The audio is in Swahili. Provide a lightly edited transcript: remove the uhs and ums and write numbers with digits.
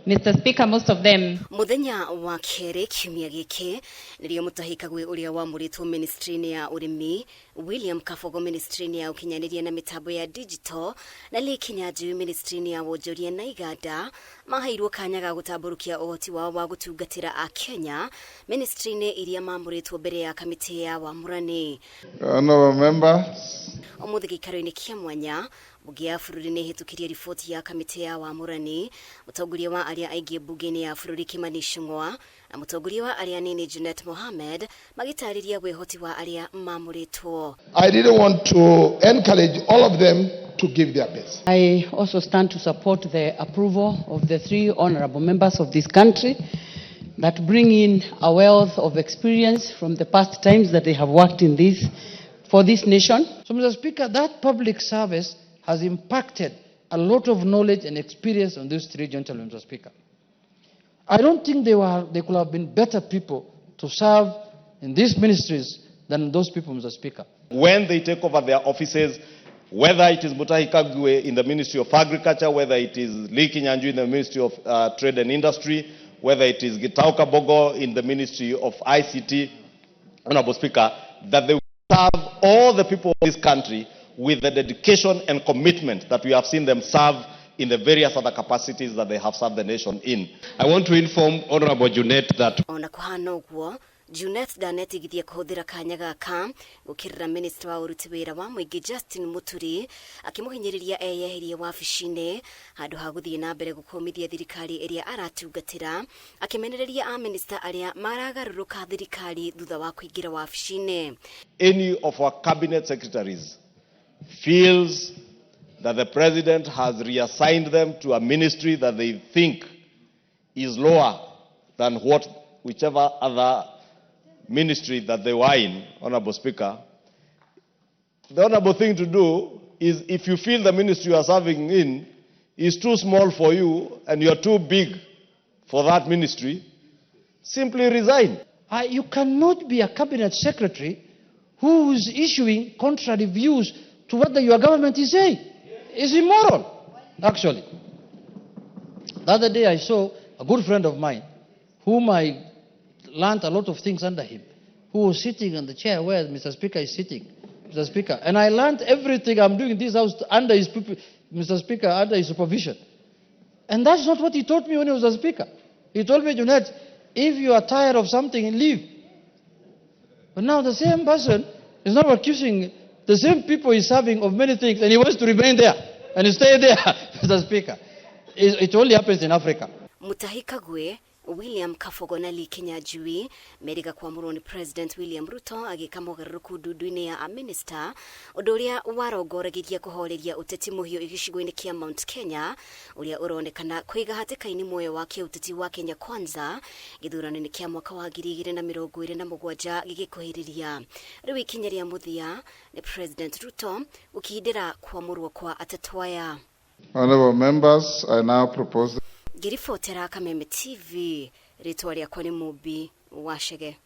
Mr. Speaker, most of them. Muthenya wa kere kiumia giki nirio Mutahi Kagwe uria wamuritwo ministry ya urimi, William Kabogo ministry ya ukinyaniria na mitambo ya digital, na Lee Kinyanjui ministry ya wonjoria na iganda mahairwo kanya ga gutamburukia uhoti wao wa gutungatira a Kenya ministry iria mamuritwo mbere ya kamiti ya wamurani. Honorable members, Omuthi gikaro-ini kia mwanya Mbunge ya bũrũri nĩ hĩtũkirie riboti ya kamĩtĩ ya wamũrani, mũtongoria wa arĩa aingĩ mbunge-inĩ ya bũrũri Kimani Ichung'wa na mũtongoria wa arĩa anini Junet Mohamed magĩtarĩria wĩhoti wa arĩa mamũrĩtwo. I didn't want to encourage all of them to give their best. I also stand to support the approval of the 3 honorable members of this country that bring in a wealth of experience from the past times that they have worked in this for this nation. So, Mr. Speaker, that public service has impacted a lot of knowledge and experience on these 3 gentlemen, Mr. Speaker. I don't think they could have been better people to serve in these ministries than those people, Mr. Speaker. When they take over their offices, whether it is Mutahi Kagwe in the Ministry of Agriculture, whether it is Lee Kinyanjui in the Ministry of Trade and Industry, whether it is Mutahi Kabogo in the Ministry of ICT, Honorable Speaker, that they will serve all the people of this country with the dedication and commitment that we have seen them serve in the various other capacities that they have served the nation in. I want to inform Honorable Junet that ona kuhana uguo Junet ndanetigithia kuhuthira kanya gaka gukirira minister wa uruti wira wa muingi Justin Muturi akimuhinyiriria eyeherie wabici-ini handu ha guthie na mbere gukumithia thirikari iria aratungatira akimenereria a minister aria maragaruruka thirikari thutha wa kuingira wabici-ini. any of our cabinet secretaries feels that the president has reassigned them to a ministry that they think is lower than whichever other ministry that they were in, Honorable Speaker, the honorable thing to do is, if you feel the ministry you are serving in is too small for you and you are too big for that ministry, simply resign. You cannot be a cabinet secretary who is issuing contrary views to what your government is saying. It's immoral, actually. The other day I saw a good friend of mine, whom I learned a lot of things under him, who was sitting on the chair where Mr. Speaker is sitting, Mr. Speaker. And I learned everything I'm doing in this house under his, Mr. Speaker, under his supervision. And that's not what he told me when he was a speaker. He told me, Junet, if you are tired of something, leave. But now the same person is now accusing the same people he's serving of many things, and he wants to remain there and stay there, Mr. Speaker. It only happens in Africa. Mutahi Kagwe, William Kabogo na Lee Kinyanjui meriga kuamurwo ni President William Ruto agika mogaruruku ndudu-ini ya a minister undu uria warongoragiria kuhoreria uteti muhio igicigo-ini kia Mount Kenya uria uronekana kwiga hatikaini muoyo wa kiuteti wa Kenya Kwanza githurano-ini kia mwaka wa 2027 gigikuhiriria riu ikinya ria muthia ni President Ruto ukihindira kuamurwo kwa atatu aya. Honorable members, I now propose Girifotera Kameme TV, ritwa riakwa ni Mubi Washege.